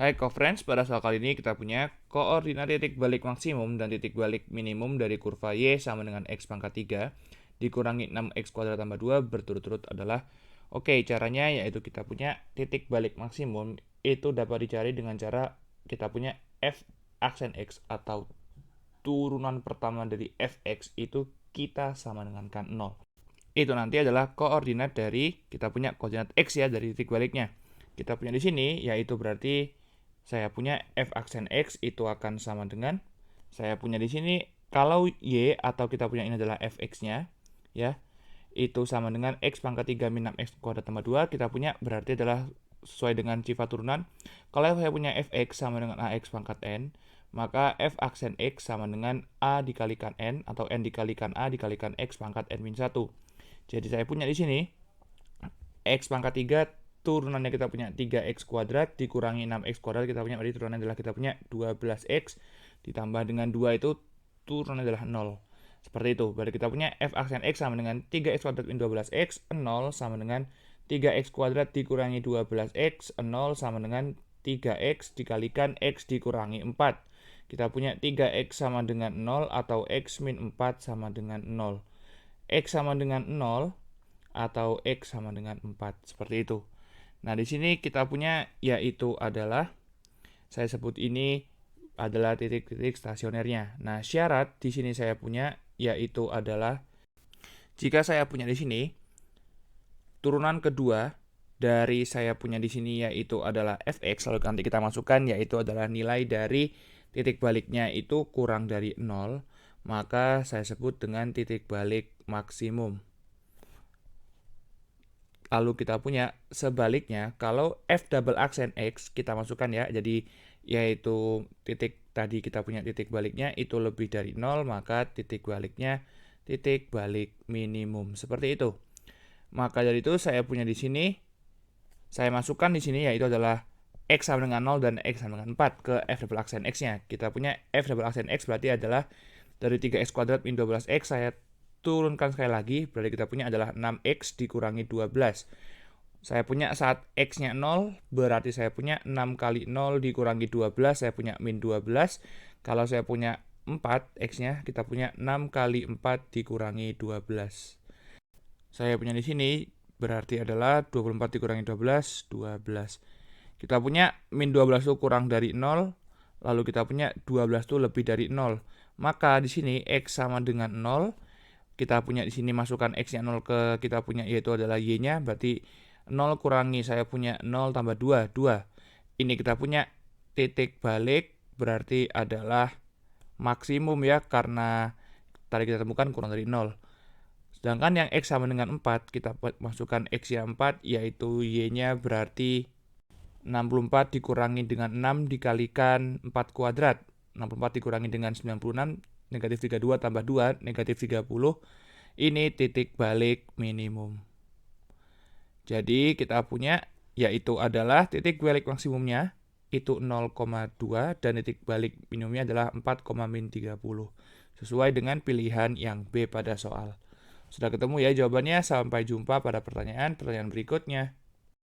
Hai co-friends, pada soal kali ini kita punya koordinat titik balik maksimum dan titik balik minimum dari kurva Y sama dengan X pangkat 3 dikurangi 6X kuadrat tambah 2 berturut-turut adalah oke, caranya yaitu kita punya titik balik maksimum itu dapat dicari dengan cara kita punya F aksen X atau turunan pertama dari Fx itu kita sama dengan kan 0. Itu nanti adalah koordinat dari kita punya koordinat X ya dari titik baliknya. Kita punya di sini yaitu berarti saya punya f aksen x itu akan sama dengan saya punya di sini kalau y atau kita punya ini adalah fx-nya ya, itu sama dengan x pangkat 3 min 6x kuadrat tambah 2, kita punya berarti adalah sesuai dengan sifat turunan. Kalau saya punya fx sama dengan ax pangkat n, maka f aksen x sama dengan a dikalikan n atau n dikalikan a dikalikan x pangkat n min 1. Jadi saya punya di sini x pangkat 3 turunannya kita punya 3x kuadrat dikurangi 6x kuadrat, kita punya berarti turunannya adalah kita punya 12x ditambah dengan 2 itu turunannya adalah 0. Seperti itu. Berarti kita punya f aksen x sama dengan 3x kuadrat min 12x, 0 sama dengan 3x kuadrat dikurangi 12x, 0 sama dengan 3x dikalikan x dikurangi 4. Kita punya 3x sama dengan 0 atau x min 4 sama dengan 0. X sama dengan 0 atau X sama dengan 4. Seperti itu. Nah, di sini kita punya yaitu adalah saya sebut ini adalah titik-titik stasionernya. Nah, syarat di sini saya punya yaitu adalah jika saya punya di sini turunan kedua dari saya punya di sini yaitu adalah fx, lalu nanti kita masukkan yaitu adalah nilai dari titik baliknya itu kurang dari 0, maka saya sebut dengan titik balik maksimum. Lalu kita punya sebaliknya, kalau f double aksen x kita masukkan ya, jadi yaitu titik tadi kita punya titik baliknya itu lebih dari 0, maka titik baliknya titik balik minimum. Seperti itu. Maka dari itu saya punya di sini, saya masukkan di sini yaitu adalah x sama dengan 0 dan x sama dengan 4 ke f double aksen x-nya. Kita punya f double aksen x berarti adalah dari 3x kuadrat min 12x, saya turunkan sekali lagi, berarti kita punya adalah 6x dikurangi 12. Saya punya saat x-nya 0, berarti saya punya 6 kali 0 dikurangi 12, saya punya min 12. Kalau saya punya 4, x-nya kita punya 6 kali 4 dikurangi 12. Saya punya di sini berarti adalah 24 dikurangi 12, 12. Kita punya min 12 itu kurang dari 0, lalu kita punya 12 itu lebih dari 0. Maka di sini x sama dengan 0. Kita punya di sini masukkan x-nya 0 ke kita punya yaitu adalah y-nya, berarti 0 kurangi saya punya 0 tambah 2, 2. Ini kita punya titik balik berarti adalah maksimum ya, karena tadi kita temukan kurang dari 0. Sedangkan yang x sama dengan 4, kita masukkan x-nya 4, yaitu y-nya berarti 64 dikurangi dengan 6 dikalikan 4 kuadrat. 64 dikurangi dengan 96, negatif 32 tambah 2, negatif 30. Ini titik balik minimum. Jadi kita punya yaitu adalah titik balik maksimumnya itu 0,2 dan titik balik minimumnya adalah 4,-30. Sesuai dengan pilihan yang B pada soal. Sudah ketemu ya jawabannya, sampai jumpa pada pertanyaan berikutnya.